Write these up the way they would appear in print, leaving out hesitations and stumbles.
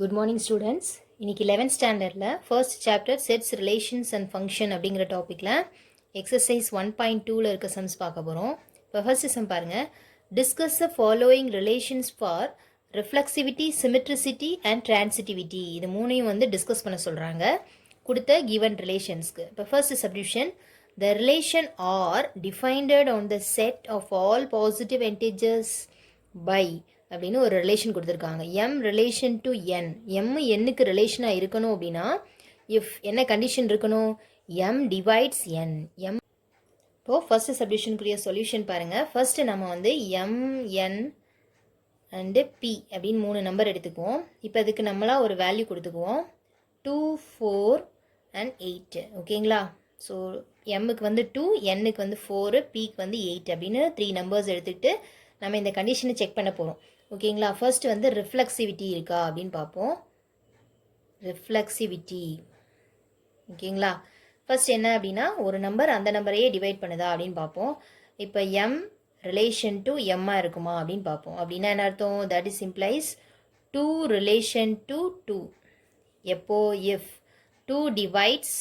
Good morning students. இன்னைக்கு 11th ஸ்டாண்டர்டில் first chapter sets relations and function அப்படிங்கிற டாப்பிக்கில் எக்ஸசைஸ் 1.2ல் இருக்க சம்ஸ் பார்க்க போகிறோம். இப்போ ஃபர்ஸ்ட் சம் பாருங்கள். Discuss the following relations for reflexivity, symmetricity and transitivity. இது மூணையும் டிஸ்கஸ் பண்ண சொல்கிறாங்க கொடுத்த கிவன் ரிலேஷன்ஸ்க்கு. இப்போ first subdivision. The relation R defined on the set of all positive integers by அப்படின்னு ஒரு ரிலேஷன் கொடுத்துருக்காங்க. M relation to N. M Nக்கு ரிலேஷனாக இருக்கணும் அப்படின்னா இஃப் என்ன கண்டிஷன் இருக்கணும்? M divides N. M இப்போது ஃபர்ஸ்ட் சப்டிவிஷனுக்குரிய சொல்யூஷன் பாருங்கள். ஃபர்ஸ்ட்டு நம்ம M N அண்டு P அப்படின்னு 3 நம்பர் எடுத்துக்குவோம். இப்போ அதுக்கு நம்மளாக ஒரு வேல்யூ கொடுத்துக்குவோம். 2, 4 and 8. ஓகேங்களா? ஸோ எம்முக்கு 2, Nக்கு 4, Pக்கு 8 அப்படின்னு 3 நம்பர்ஸ் எடுத்துக்கிட்டு நம்ம இந்த கண்டிஷனை செக் பண்ண போகிறோம். ஓகேங்களா? ஃபர்ஸ்ட் ரிஃப்ளெக்சிவிட்டி இருக்கா அப்படின்னு பார்ப்போம். ரிஃப்ளெக்சிவிட்டி. ஓகேங்களா? ஃபர்ஸ்ட் என்ன அப்படின்னா ஒரு நம்பர் அந்த நம்பரையே டிவைட் பண்ணுதா அப்படின்னு பார்ப்போம். இப்போ எம் ரிலேஷன் டு எம்மாக இருக்குமா அப்படின்னு பார்ப்போம். அப்படின்னா என்ன அர்த்தம்? That is implies 2 relation to 2. எப்போ? If 2 divides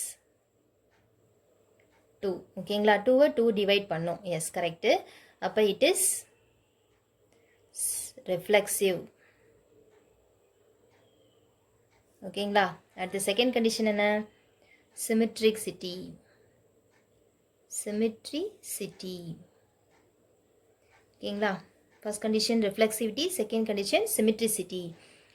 2. ஓகேங்களா? 2வை 2 டிவைட் பண்ணோம். Yes, correct. அப்போ இட் இஸ் ரிஃப்ளெக்சிவ். ஓகேங்களா? அடுத்த செகண்ட் கண்டிஷன் என்ன? சிமெட்ரிசிட்டி. சிமெட்ரிசிட்டி. ஓகேங்களா? First condition reflexivity, second condition symmetricity.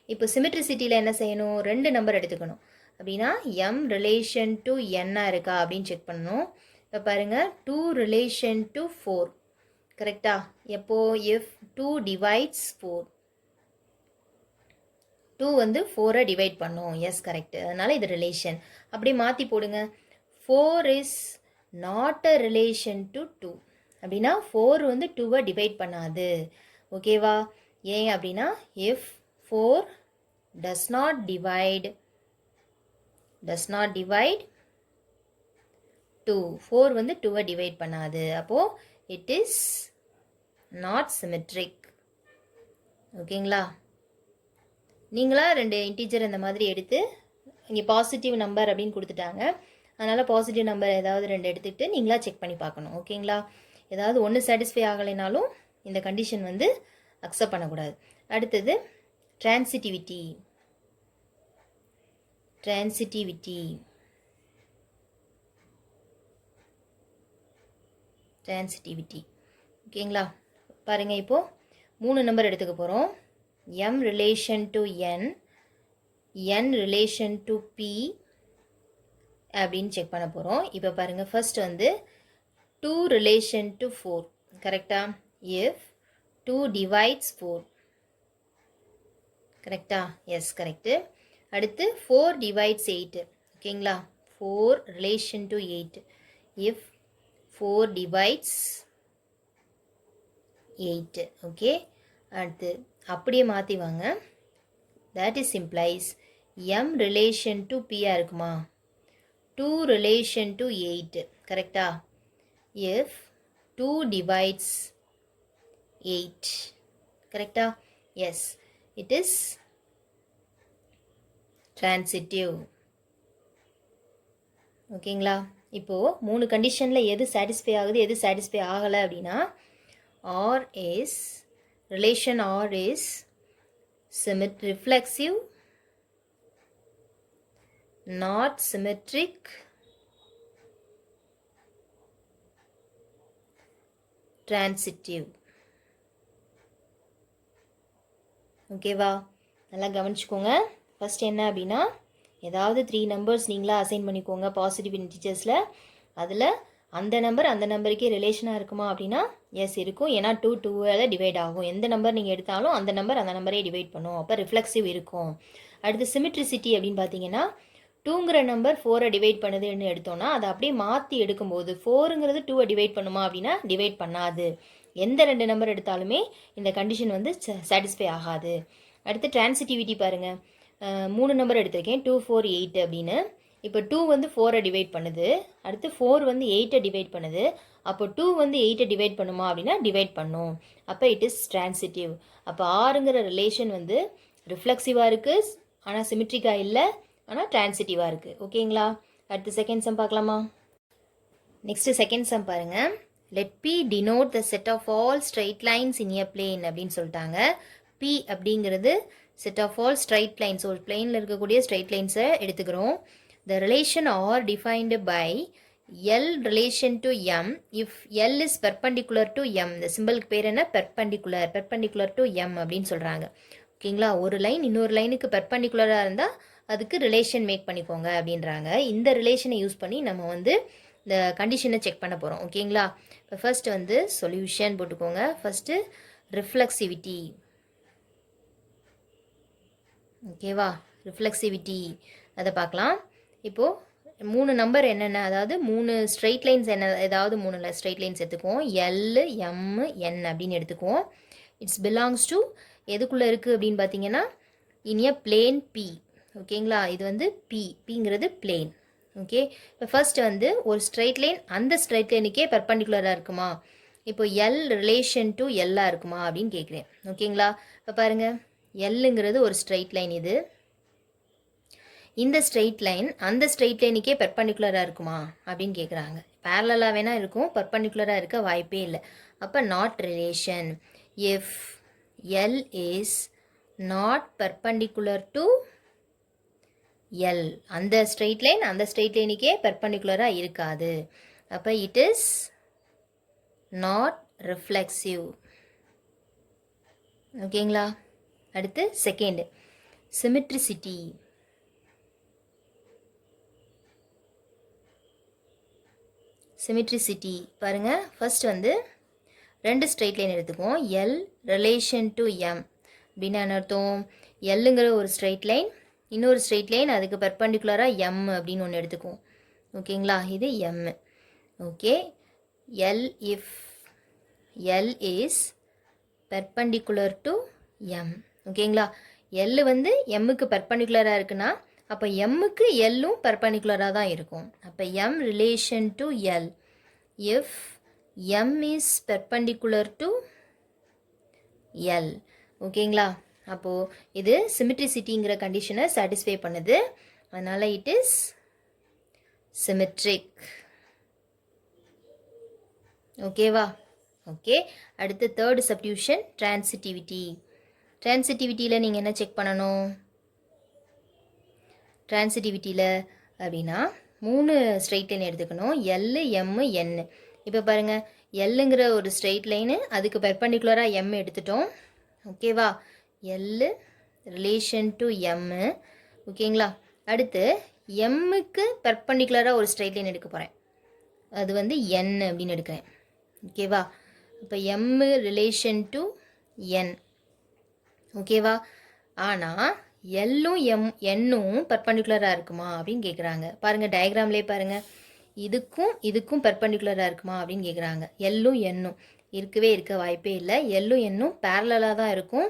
இப்போ சிமெட்ரிசிட்டியில் என்ன செய்யணும்? 2 நம்பர் எடுத்துக்கணும். அப்படின்னா எம் ரிலேஷன் டு என்னாக இருக்கா அப்படின்னு செக் பண்ணணும். இப்போ பாருங்கள், 2 ரிலேஷன் டு 4. கரெக்டா? எப்போ? If 2 divides 4. 2 4ஐ டிவைட் பண்ணும். Yes, correct. அதனால் இது ரிலேஷன். அப்படி மாற்றி போடுங்க. 4 is not a relation to 2. அப்படின்னா 4 2வை டிவைட் பண்ணாது. ஓகேவா? ஏன் அப்படின்னா இஃப் 4 does not divide 2. 4 2வை டிவைட் பண்ணாது. அப்போது இட் இஸ் நாட் சிமெட்ரிக். ஓகேங்களா? நீங்களா 2 இன்டீஜர் இந்த மாதிரி எடுத்து இங்கே பாசிட்டிவ் நம்பர் அப்படின்னு கொடுத்துட்டாங்க. அதனால் பாசிட்டிவ் நம்பர் ஏதாவது 2 எடுத்துக்கிட்டு நீங்களா செக் பண்ணி பார்க்கணும். ஓகேங்களா? ஏதாவது ஒன்று சாட்டிஸ்ஃபை ஆகலைனாலும் இந்த கண்டிஷன் அக்செப்ட் பண்ணக்கூடாது. அடுத்தது டிரான்சிட்டிவிட்டி. ஓகேங்களா? பாருங்கள், இப்போது 3 நம்பர் எடுத்துக்க போகிறோம். M relation to N, N relation to P அப்படின்னு செக் பண்ண போகிறோம். இப்போ பாருங்கள், ஃபர்ஸ்ட் 2 ரிலேஷன் டு 4. கரெக்டா? If 2 divides 4. கரெக்டா? Yes, correct. அடுத்து 4 டிவைட்ஸ் 8. ஓகேங்களா? 4 relation to 8. If 4 divides 8. Okay. அடுத்து அப்படியே மாற்றி வாங்க. that is implies M relation to Pயாக இருக்குமா? 2 ரிலேஷன் டு 8. கரெக்டா? If 2 divides 8. கரெக்டா? Yes, it is transitive. ஓகேங்களா? இப்போது 3 கண்டிஷனில் எது சாட்டிஸ்ஃபை ஆகுது, எது சாட்டிஸ்ஃபை ஆகலை அப்படின்னா R is relation R is reflexive, not symmetric, transitive. ஓகேவா? நல்லா கவனிச்சுக்கோங்க. ஃபர்ஸ்ட் என்ன அப்படின்னா ஏதாவது 3 நம்பர்ஸ் நீங்களா அசைன் பண்ணிக்கோங்க பாசிட்டிவ் இன்டிஜர்ஸில். அதில் அந்த நம்பருக்கே ரிலேஷனாக இருக்குமா அப்படின்னா எஸ் இருக்கும். ஏன்னா 2 2வால் டிவைட் ஆகும். எந்த நம்பர் நீங்கள் எடுத்தாலும் அந்த நம்பரே டிவைட் பண்ணும். அப்போ ரிஃப்ளெக்சிவ் இருக்கும். அடுத்து சிமெட்ரிசிட்டி அப்படின்னு பார்த்தீங்கன்னா 2ங்கிற நம்பர் 4ஐ டிவைட் பண்ணுதுன்னு எடுத்தோன்னா அதை அப்படியே மாற்றி எடுக்கும்போது 4ங்கிறது 2வை டிவைட் பண்ணுமா அப்படின்னா டிவைட் பண்ணாது. எந்த 2 நம்பர் எடுத்தாலுமே இந்த கண்டிஷன் சாட்டிஸ்ஃபை ஆகாது. அடுத்து டிரான்சிட்டிவிட்டி பாருங்கள். 3 நம்பர் எடுத்திருக்கேன், 2, 4, 8 அப்படின்னு. இப்போ 2 4ஐ டிவைட் பண்ணுது. அடுத்து 4 8ஐ டிவைட் பண்ணுது. அப்போ 2 8ஐ டிவைட் பண்ணுமா அப்படின்னா டிவைட் பண்ணும். அப்போ இட் இஸ் டிரான்சிட்டிவ். அப்போ ஆறுங்கிற ரிலேஷன் ரிஃப்ளெக்சிவாக இருக்குது, ஆனால் சிமெட்ரிக்காக இல்லை, ஆனால் டிரான்சிட்டிவாக இருக்குது. ஓகேங்களா? அடுத்து செகண்ட் சம் பார்க்கலாமா? நெக்ஸ்ட்டு செகண்ட் சம் பாருங்கள். Let P denote the set of all straight lines in a plane அப்படின்னு சொல்லிட்டாங்க. பி அப்படிங்கிறது set of all straight lines, ஒரு பிளேனில் இருக்கக்கூடிய ஸ்ட்ரைட் லைன்ஸை எடுத்துக்கிறோம். The relation R defined by L relation to M if L is perpendicular to M. இந்த சிம்பிளுக்கு பேர் என்ன? perpendicular to M அப்படின்னு சொல்கிறாங்க. ஓகேங்களா? ஒரு லைன் இன்னொரு லைனுக்கு பெர்பெண்டிகுலராக இருந்தால் அதுக்கு ரிலேஷன் மேக் பண்ணிக்கோங்க அப்படின்றாங்க. இந்த ரிலேஷனை யூஸ் பண்ணி நம்ம வந்து இந்த கண்டிஷனை செக் பண்ண போகிறோம். ஓகேங்களா? இப்போ ஃபர்ஸ்ட் வந்து சொல்யூஷன் போட்டுக்கோங்க. First reflexivity. ஓகேவா? ரிஃப்ளெக்சிவிட்டி அதை பார்க்கலாம். இப்போது 3 நம்பர் என்னென்ன, அதாவது 3 ஸ்ட்ரெயிட் லைன்ஸ் என்ன, ஏதாவது 3 ஸ்ட்ரெயிட் லைன்ஸ் எடுத்துக்குவோம். எல், எம், என் அப்படின்னு எடுத்துக்குவோம். இட்ஸ் பிலாங்ஸ் டு எதுக்குள்ளே இருக்குது அப்படின்னு பார்த்தீங்கன்னா இன் எ பிளேன் பி. ஓகேங்களா? இது வந்து பிங்கிறது பிளேன். ஓகே, இப்போ ஃபர்ஸ்ட் வந்து ஒரு ஸ்ட்ரெயிட் லைன் அந்த ஸ்ட்ரெயிட் லைனுக்கே பெர்பெண்டிகுலராக இருக்குமா, இப்போ எல் ரிலேஷன் டு எல்லாக இருக்குமா அப்படின்னு கேட்குறேன். ஓகேங்களா? இப்போ பாருங்கள், எல்லுங்கிறது ஒரு ஸ்ட்ரெயிட் லைன். இது இந்த ஸ்ட்ரெயிட் லைன் அந்த ஸ்ட்ரெயிட் லைனுக்கே பெர்பெண்டிகுலராக இருக்குமா அப்படின்னு கேட்குறாங்க. பேரலாக வேணால் இருக்கும், பெர்பெண்டிகுலராக இருக்க வாய்ப்பே இல்லை. அப்போ not relation. If L is not perpendicular to L, அந்த ஸ்ட்ரெயிட் லைன் அந்த ஸ்ட்ரெயிட் லைனுக்கே பெர்பெண்டிகுலராக இருக்காது. அப்போ இட் இஸ் நாட் ரிஃப்ளெக்சிவ். ஓகேங்களா? அடுத்து செகண்ட், சிமெட்ரிசிட்டி. சிமெட்ரிசிட்டி பாருங்கள். ஃபர்ஸ்ட் வந்து 2 ஸ்ட்ரெயிட் லைன் எடுத்துக்குவோம். எல் ரிலேஷன் டு எம் அப்படின்னு என்ன அர்த்தம்? எல்லுங்கிற ஒரு ஸ்ட்ரெயிட் லைன், இன்னொரு ஸ்ட்ரெயிட் லைன் அதுக்கு பெர்பெண்டிகுலராக எம் அப்படின்னு ஒன்று எடுத்துக்குவோம். ஓகேங்களா? இது M. Okay, L if L is perpendicular to M. ஓகேங்களா? எல் வந்து எம்முக்கு பெர்பெண்டிகுலராக இருக்குன்னா அப்போ எம்முக்கு எல்லும் பெர்பெண்டிகுலராக தான் இருக்கும். அப்போ M relation to L if M is perpendicular to L. ஓகேங்களா? அப்போது இது சிமெட்ரிசிட்டிங்கிற கண்டிஷனை சாட்டிஸ்ஃபை பண்ணுது. அதனால் இட் இஸ் சிமெட்ரிக். ஓகேவா? ஓகே, அடுத்து தேர்டு சப்டிவிஷன் டிரான்சிட்டிவிட்டி. டிரான்சிட்டிவிட்டியில் நீங்கள் என்ன செக் பண்ணணும்? டிரான்சிட்டிவிட்டியில் அப்படின்னா 3 ஸ்ட்ரெயிட் லைன் எடுத்துக்கணும். எல், எம், என். இப்போ பாருங்கள், எல்லுங்கிற ஒரு ஸ்ட்ரெயிட் லைனு அதுக்கு பெர்பெண்டிகுலராக எம் எடுத்துட்டோம். ஓகேவா? L relation to M. ஓகேங்களா? அடுத்து எம்முக்கு பெர்பெண்டிகுலராக ஒரு ஸ்ட்ரெயிட் லைன் எடுக்க போகிறேன். அது வந்து என் அப்படின்னு எடுக்கிறேன். ஓகேவா? இப்போ எம்மு ரிலேஷன் டு என். ஓகேவா? ஆனால் எல்லும் என்னும் பெர்பெண்டிகுலராக இருக்குமா அப்படின்னு கேட்குறாங்க. பாருங்கள், டயக்ராம்லேயே பாருங்கள், இதுக்கும் பெர்பெண்டிகுலராக இருக்குமா அப்படின்னு கேட்குறாங்க. எல்லும் என்னும் இருக்க வாய்ப்பே இல்லை. எல்லும் என்னும் பேரலாக தான் இருக்கும்.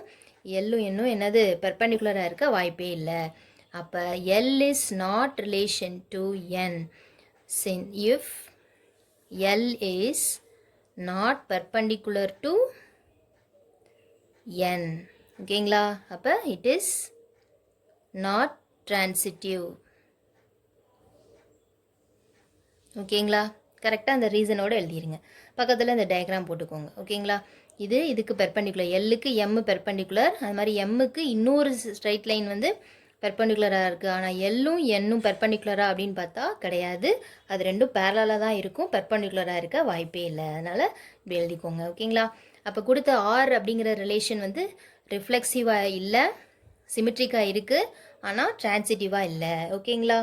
எல்லும் என்னும் என்னது பெர்பெண்டிகுலராக இருக்க வாய்ப்பே இல்லை. அப்போ L is not relation to N. If L is not perpendicular to N. ஓகேங்களா? அப்போ இட் இஸ் நாட் டிரான்சிட்டிவ். ஓகேங்களா? கரெக்டாக அந்த ரீசனோடு எழுதிடுங்க. பக்கத்தில் இந்த டயக்ராம் போட்டுக்கோங்க. ஓகேங்களா? இதுக்கு பெர்பெண்டிகுலர், எல்லுக்கு எம் பெர்பெண்டிகுலர், அது மாதிரி எம்முக்கு இன்னொரு ஸ்ட்ரைட் லைன் வந்து பெர்பெண்டிகுலராக இருக்குது. ஆனால் எல்லும் என்னும் பெர்பெண்டிகுலராக அப்படின்னு பார்த்தா கிடையாது. அது ரெண்டும் பேரலாக தான் இருக்கும், பெர்பெண்டிகுலராக இருக்க வாய்ப்பே இல்லை. அதனால் இப்படி எழுதிக்கோங்க. ஓகேங்களா? அப்போ கொடுத்த ஆர் அப்படிங்கிற ரிலேஷன் வந்து ரிஃப்ளெக்சிவாக இல்லை, சிமெட்ரிக்காக இருக்குது, ஆனால் டிரான்சிட்டிவாக இல்லை. ஓகேங்களா?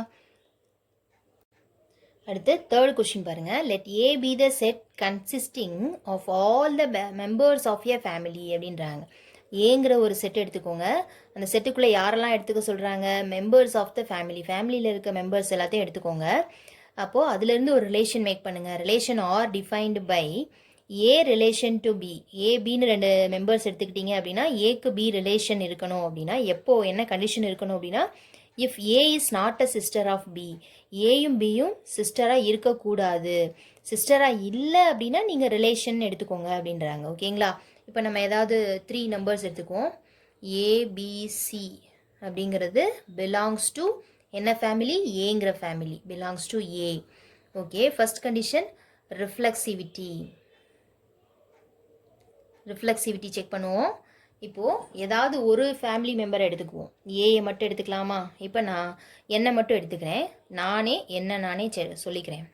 அடுத்து தேர்ட் கொஸ்டின் பாருங்கள். Let A B the set consisting of all the members of a family அப்படின்றாங்க. ஏங்கிற ஒரு செட் எடுத்துக்கோங்க. அந்த செட்டுக்குள்ளே யாரெல்லாம் எடுத்துக்க சொல்கிறாங்க? மெம்பர்ஸ் ஆஃப் த ஃபேமிலி, ஃபேமிலியில் இருக்க மெம்பர்ஸ் எல்லாத்தையும் எடுத்துக்கோங்க. அப்போது அதுலேருந்து ஒரு ரிலேஷன் மேக் பண்ணுங்கள். Relation R defined by A relation to B. A பின்னு 2 மெம்பர்ஸ் எடுத்துக்கிட்டீங்க அப்படின்னா ஏக்கு பி ரிலேஷன் இருக்கணும் அப்படின்னா எப்போது என்ன கண்டிஷன் இருக்கணும் அப்படின்னா if A is not a sister of B. ஏயும் பியும் சிஸ்டராக இருக்கக்கூடாது. சிஸ்டராக இல்லை அப்படின்னா நீங்கள் ரிலேஷன் எடுத்துக்கோங்க அப்படின்றாங்க. ஓகேங்களா? இப்போ நம்ம ஏதாவது 3 நம்பர்ஸ் எடுத்துக்குவோம். ஏபிசி அப்படிங்கிறது பிலாங்ஸ் டு என்ன ஃபேமிலி? ஏங்கிற family belongs to A. Okay, first condition reflexivity. Reflexivity check பண்ணுவோம். இப்போது ஏதாவது ஒரு ஃபேமிலி மெம்பரை எடுத்துக்குவோம். ஏயை மட்டும் எடுத்துக்கலாமா? இப்போ நான் என்னை மட்டும் எடுத்துக்கிறேன். நானே சொல்லிக்கிறேன்.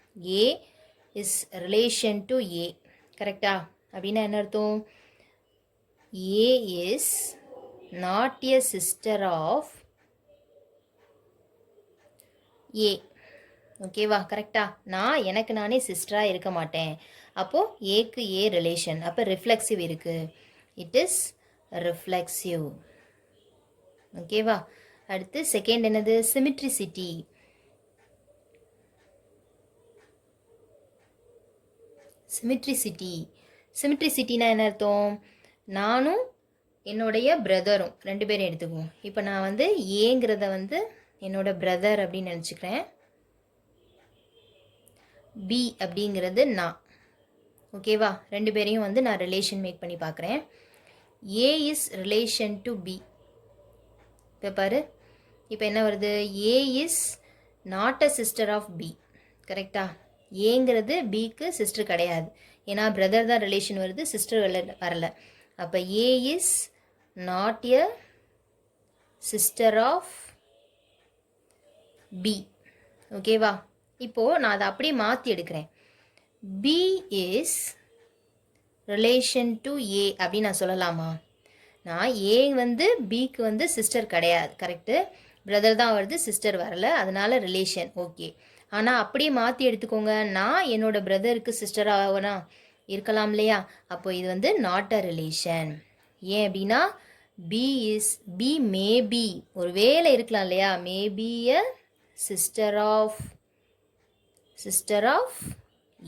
A is relation to A. கரெக்டா? அப்படின்னா என்ன அர்த்தம்? A is not a sister of A. ஓகேவா? கரெக்டா? நான் எனக்கு நானே சிஸ்டராக இருக்க மாட்டேன். அப்போது ஏக்கு ஏ ரிலேஷன், அப்போ ரிஃப்ளெக்சிவ் இருக்குது. It is reflexive. ஓகேவா? அடுத்து செகண்ட் என்னது? சிமிட்ரிசிட்டி. சிமிட்ரிசிட்டினா என்ன அர்த்தம்? நானும் என்னுடைய பிரதரும் ரெண்டு பேரும் எடுத்துக்குவோம். இப்போ நான் வந்து ஏங்கிறத வந்து என்னோட பிரதர் அப்படின்னு நினச்சிக்கிறேன். பி அப்படிங்கிறது நான். ஓகேவா? ரெண்டு பேரையும் வந்து நான் ரிலேஷன் மேக் பண்ணி பார்க்குறேன். A is relation to B. இப்போ பாரு, இப்போ என்ன வருது? A is not a sister of B. கரெக்டா? ஏங்கிறது பிக்கு சிஸ்டர் கிடையாது. ஏன்னா பிரதர் தான் ரிலேஷன் வருது, சிஸ்டர் வரல. அப்போ A is not a sister of B. ஓகேவா? இப்போது நான் அதை அப்படியே மாற்றி எடுக்கிறேன். B is relation to A அப்படின்னு நான் சொல்லலாமா? நான் ஏ வந்து பிக்கு வந்து சிஸ்டர் கிடையாது. கரெக்டு, பிரதர் தான் வருது, சிஸ்டர் வரல, அதனால ரிலேஷன். ஓகே, ஆனால் அப்படியே மாற்றி எடுத்துக்கோங்க. நான் என்னோட பிரதருக்கு சிஸ்டராக இருக்கலாம் இல்லையா? அப்போ இது வந்து நாட் அ ரிலேஷன். ஏன் அப்படின்னா பி மேபி, ஒரு வேளை இருக்கலாம் இல்லையா? மேபி அ சிஸ்டர் ஆஃப்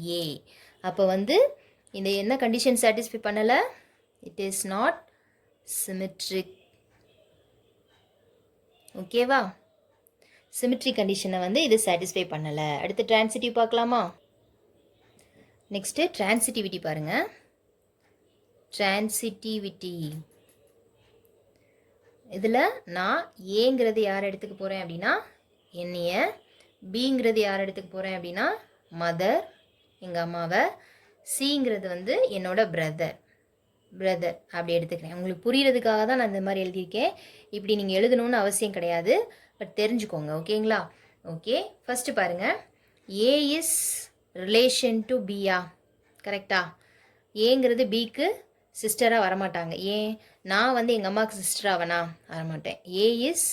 ஏ. அப்போ வந்து இந்த என்ன கண்டிஷன் சாட்டிஸ்ஃபை பண்ணலை? It is not symmetric. ஓகேவா? சிமெட்ரிக் கண்டிஷனை வந்து இது சாட்டிஸ்ஃபை பண்ணலை. அடுத்து டிரான்சிட்டிவ் பார்க்கலாமா? நெக்ஸ்ட்டு டிரான்சிட்டிவிட்டி பாருங்கள். டிரான்சிட்டிவிட்டி இதில் நான் ஏங்கிறது யார் எடுத்துக்க போகிறேன் அப்படின்னா என்னைய, பிங்கிறது யார் எடுத்துக்க போகிறேன் அப்படின்னா மதர், எங்கள் அம்மாவை, சிங்கிறது வந்து என்னோட பிரதர் அப்படி எடுத்துக்கிறேன். உங்களுக்கு புரிகிறதுக்காக தான் நான் இந்த மாதிரி எழுதியிருக்கேன். இப்படி நீங்கள் எழுதணும்னு அவசியம் கிடையாது, பட் தெரிஞ்சுக்கோங்க. ஓகேங்களா? ஓகே, ஃபஸ்ட்டு பாருங்கள். ஏ இஸ் ரிலேஷன் டு பியா. கரெக்டா? ஏங்கிறது பிக்கு சிஸ்டராக வரமாட்டாங்க. ஏன்? நான் வந்து எங்கள் அம்மாவுக்கு சிஸ்டராக வரமாட்டேன். A is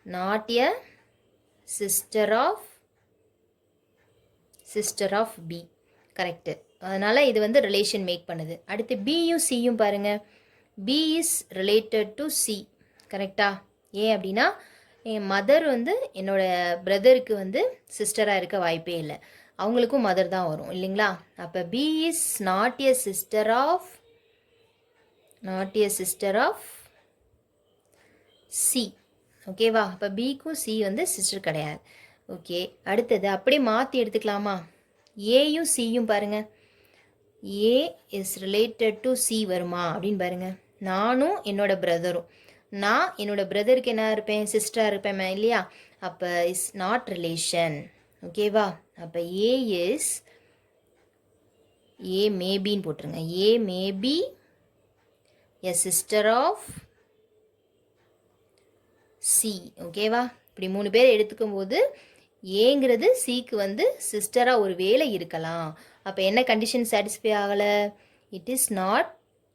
not a sister of B. Correct, அதனால் இது வந்து ரிலேஷன் மேக் பண்ணுது. அடுத்து பியும் சியும் பாருங்கள். B is related to C. கரெக்டா? ஏன் அப்படின்னா என் மதர் வந்து என்னோட பிரதருக்கு வந்து சிஸ்டராக இருக்க வாய்ப்பே இல்லை, அவங்களுக்கும் மதர் தான் வரும் இல்லைங்களா? அப்போ B is not a sister of C. ஓகேவா? அப்போ பிக்கும் சி வந்து சிஸ்டர் கிடையாது. ஓகே, அடுத்தது அப்படியே மாற்றி எடுத்துக்கலாமா? ஏயும் சியும் பாருங்கள். ஏ இஸ் ரிலேட்டட் டு சி வருமா அப்படின்னு பாருங்கள். நானும் என்னோட பிரதரும், நான் என்னோட பிரதருக்கு என்ன இருப்பேன்? சிஸ்டராக இருப்பேன் இல்லையா? அப்போ இஸ் நாட் ரிலேஷன். ஓகேவா? அப்போ ஏ மேபின்னு போட்டுருங்க. A maybe a sister of C. ஓகேவா? இப்படி 3 பேர் எடுத்துக்கும் போது ஏங்கிறது சிக்கு வந்து சிஸ்டராக ஒரு வேளை இருக்கலாம். அப்போ என்ன கண்டிஷன் சாட்டிஸ்ஃபை ஆகலை? It is not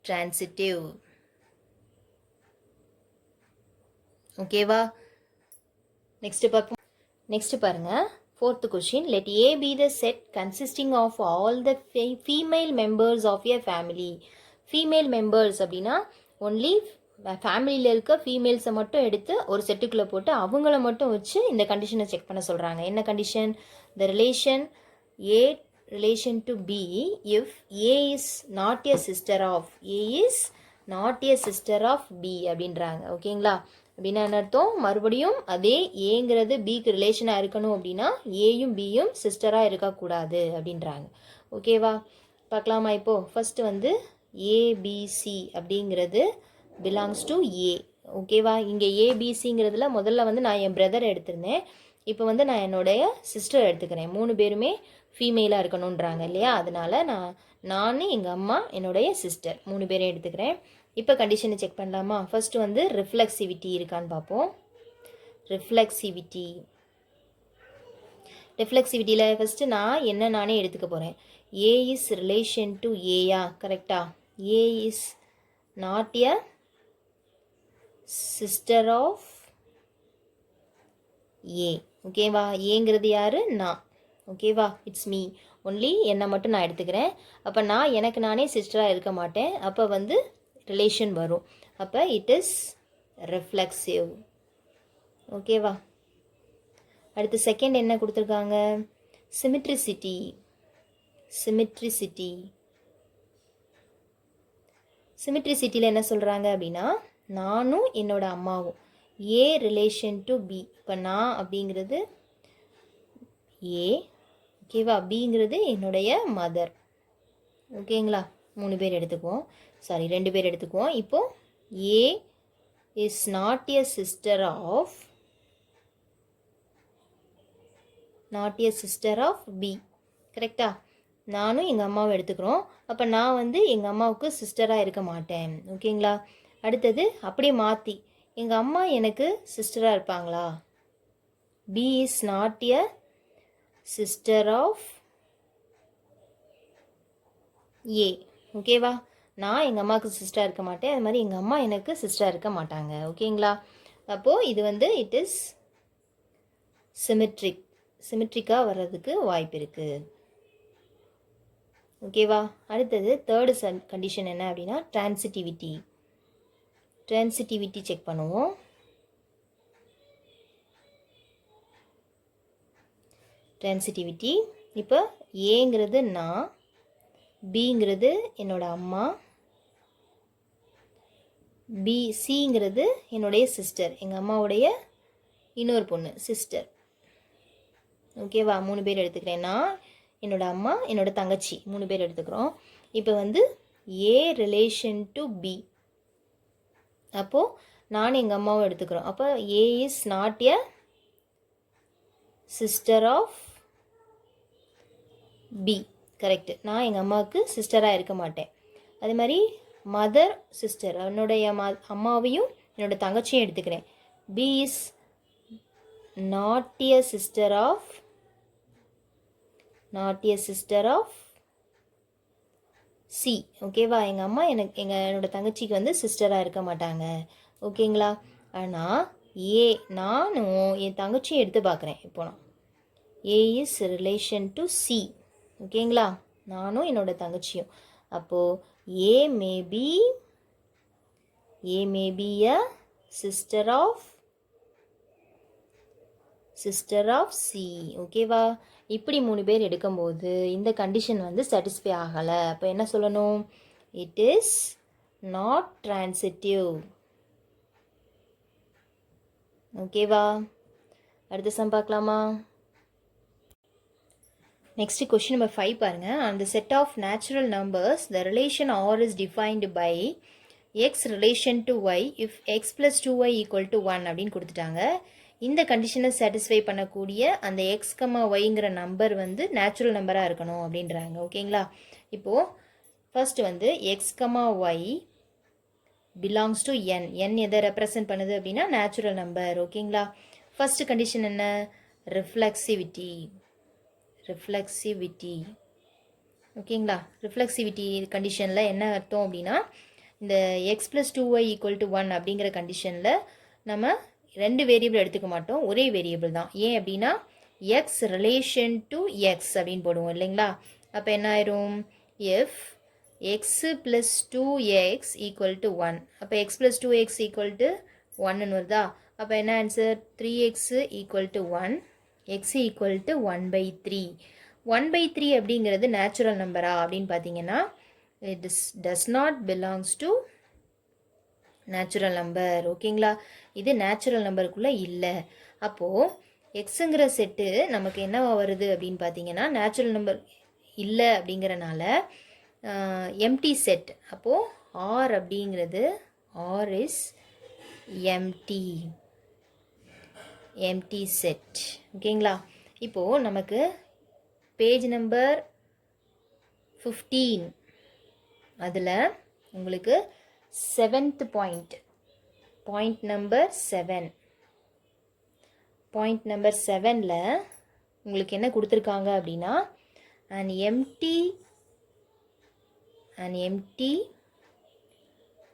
transitive. ஓகேவா? நெக்ஸ்ட் பாருங்க. 4th question. Let A B the set consisting of all the female members of a family. Female members அப்படின்னா ஒன்லி ஃபேமிலியில் இருக்க ஃபீமேல்ஸை மட்டும் எடுத்து ஒரு செட்டுக்குள்ளே போட்டு அவங்கள மட்டும் வச்சு இந்த கண்டிஷனை செக் பண்ண சொல்கிறாங்க. என்ன condition? The relation A relation to B if A is not a sister of B அப்படின்றாங்க. ஓகேங்களா? அப்படின்னா என்ன அர்த்தம்? மறுபடியும் அதே ஏங்கிறது பிக்கு ரிலேஷனாக இருக்கணும் அப்படின்னா ஏயும் பியும் சிஸ்டராக இருக்கக்கூடாது அப்படின்றாங்க. ஓகேவா? பார்க்கலாமா? இப்போது ஃபஸ்ட்டு வந்து ஏபிசி அப்படிங்கிறது பிலாங்ஸ் டு ஏ. ஓகேவா? இங்கே ஏபிசிங்கிறதுல முதல்ல வந்து நான் என் பிரதரை எடுத்திருந்தேன். இப்போ வந்து நான் என்னுடைய சிஸ்டர் எடுத்துக்கிறேன். 3 பேருமே ஃபீமேலாக இருக்கணுன்றாங்க இல்லையா? அதனால் நான் எங்கள் அம்மா என்னுடைய சிஸ்டர் 3 பேரையும் எடுத்துக்கிறேன். இப்போ கண்டிஷனை செக் பண்ணலாமா? ஃபஸ்ட்டு வந்து ரிஃப்ளெக்சிவிட்டி இருக்கான்னு பார்ப்போம். ரிஃப்ளெக்சிவிட்டியில் ஃபஸ்ட்டு நான் என்ன நானே எடுத்துக்க போகிறேன். ஏ இஸ் ரிலேஷன் டு ஏயா? கரெக்டா? A is not a sister of A. ஓகேவா? ஏங்கிறது யார்? நான். ஓகேவா? It's me only. என்னை மட்டும் நான் எடுத்துக்கிறேன். அப்போ நான் எனக்கு நானே சிஸ்டராக இருக்க மாட்டேன். அப்போ வந்து ரிலேஷன் வரும். அப்போ இட் இஸ் ரிஃப்ளெக்சிவ். ஓகேவா? அடுத்து செகண்ட் என்ன கொடுத்துருக்காங்க? சிமெட்ரிசிட்டி. சிமெட்ரிசிட்டியில் என்ன சொல்கிறாங்க அப்படின்னா, நானும் என்னோட அம்மாவும் ஏ ரிலேஷன் டு பி. இப்போ நான் அப்படிங்கிறது ஏ, ஓகேவா? பிங்கிறது என்னுடைய மதர். ஓகேங்களா? 3 பேர் எடுத்துக்குவோம். 2 பேர் எடுத்துக்குவோம். இப்போது A is not a sister of B. கரெக்டா? நானும் எங்கள் அம்மாவும் எடுத்துக்கிறோம். அப்போ நான் வந்து எங்கள் அம்மாவுக்கு சிஸ்டராக இருக்க மாட்டேன். ஓகேங்களா? அடுத்தது அப்படியே மாற்றி, எங்கள் அம்மா எனக்கு சிஸ்டராக இருப்பாங்களா? B is not a sister of A. ஓகேவா? நான் எங்கள் அம்மாவுக்கு சிஸ்டராக இருக்க மாட்டேன். அது மாதிரி எங்கள் அம்மா எனக்கு சிஸ்டராக இருக்க மாட்டாங்க. ஓகேங்களா? அப்போது இது வந்து இட் இஸ் சிமெட்ரிக்காக வர்றதுக்கு வாய்ப்பு இருக்குது. ஓகேவா? அடுத்தது தேர்டு கண்டிஷன் என்ன அப்படின்னா ட்ரான்சிட்டிவிட்டி செக் பண்ணுவோம். ட்ரான்சிட்டிவிட்டி இப்போ ஏங்கிறது நான், பிங்கிறது என்னோட அம்மா, சிங்கிறது என்னுடைய சிஸ்டர், எங்கள் அம்மாவுடைய இன்னொரு பொண்ணு சிஸ்டர். ஓகேவா? 3 பேர் எடுத்துக்கிறேன். நான், என்னோட அம்மா, என்னோட தங்கச்சி 3 பேர் எடுத்துக்கிறோம். இப்போ வந்து ஏ ரிலேஷன் டு பி. அப்போது நான் எங்கள் அம்மாவும் எடுத்துக்கிறோம். அப்போ A is not a sister of B. Correct. நான் எங்கள் அம்மாவுக்கு சிஸ்டராக இருக்க மாட்டேன். அதே மாதிரி மதர் சிஸ்டர், என்னுடைய அம்மாவையும் என்னோட தங்கச்சியும் எடுத்துக்கிறேன். B is not a sister of C. ஓகேவா? எங்கள் அம்மா என்னோட தங்கச்சிக்கு வந்து சிஸ்டராக இருக்க மாட்டாங்க. ஓகேங்களா? ஆனால் நானும் என் தங்கச்சியும் எடுத்து பார்க்குறேன். இப்போ நான் A is relation to C. ஓகேங்களா? நானும் என்னோட தங்கச்சியும். அப்போது A may be a sister of C. ஓகேவா? இப்படி 3 பேர் எடுக்கும்போது இந்த கண்டிஷன் வந்து சாட்டிஸ்ஃபை ஆகலை. அப்போ என்ன சொல்லணும்? It is not transitive. ஓகேவா? அடுத்த சம் பார்க்கலாமா? நெக்ஸ்ட் கொஸ்டின் நம்பர் 5 பாருங்க. On the set of natural numbers, the relation R is defined by x relation to y if x plus 2y equal to 1 அப்படின்னு கொடுத்துட்டாங்க. இந்த கண்டிஷனை சாட்டிஸ்ஃபை பண்ணக்கூடிய அந்த எக்ஸ் கமா ஒய்ங்கிற நம்பர் வந்து நேச்சுரல் நம்பராக இருக்கணும் அப்படின்றாங்க. ஓகேங்களா? இப்போது ஃபர்ஸ்ட் வந்து x comma y belongs to N. N எதை ரெப்ரசன்ட் பண்ணுது அப்படின்னா நேச்சுரல் நம்பர். ஓகேங்களா? ஃபர்ஸ்ட் கண்டிஷன் என்ன? ரிஃப்ளெக்சிவிட்டி. ஓகேங்களா? ரிஃப்ளெக்சிவிட்டி கண்டிஷனில் என்ன அர்த்தம் அப்படின்னா, இந்த X plus 2y equal to 1 அப்படிங்கிற கண்டிஷனில் நம்ம 2 வேரியபிள் எடுத்துக்க மாட்டோம், ஒரே வேரியபிள் தான். ஏன் அப்படின்னா எக்ஸ் ரிலேஷன் டு எக்ஸ் அப்படின்னு போடுவோம் இல்லைங்களா? அப்போ என்ன ஆயிரும்? F x plus 2x equal to 1. அப்போ x plus 2x equal to 1ன்னு வருதா? அப்போ என்ன answer? 3x equal to 1, x equal to 1/3. 1/3 அப்படிங்கிறது நேச்சுரல் நம்பரா அப்படின்னு பார்த்தீங்கன்னா it does not belongs to natural number. ஓகேங்களா? இது நேச்சுரல் நம்பருக்குள்ளே இல்லை. அப்போது எக்ஸுங்கிற செட்டு நமக்கு என்னவா வருது அப்படின்னு பார்த்தீங்கன்னா நேச்சுரல் நம்பர் இல்லை அப்படிங்கிறனால எம்டி செட். அப்போது ஆர் அப்படிங்கிறது ஆர் இஸ் எம்டி செட். ஓகேங்களா? இப்போது நமக்கு பேஜ் நம்பர் 15 அதில் உங்களுக்கு 7th point number 7. Point number 7ல் உங்களுக்கு என்ன கொடுத்துருக்காங்க அப்படின்னா an empty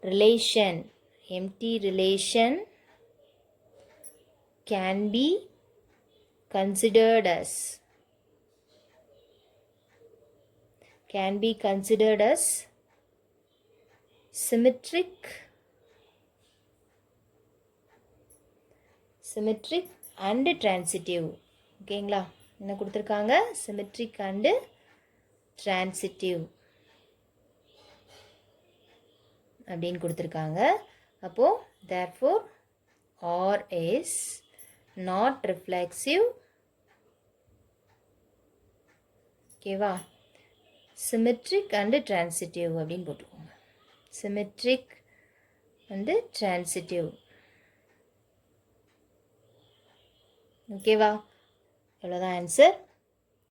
relation can be considered as symmetric and transitive. ஓகேங்களா? என்ன கொடுத்துருக்காங்க? symmetric and transitive அப்படின்னு கொடுத்துருக்காங்க. அப்போது therefore R is not reflexive. ஓகேவா? சிமெட்ரிக் அண்டு டிரான்சிட்டிவ் அப்படின்னு போட்டுக்கோங்க. Symmetric and transitive. ஓகேவா? இவ்வளோதான் ஆன்சர்.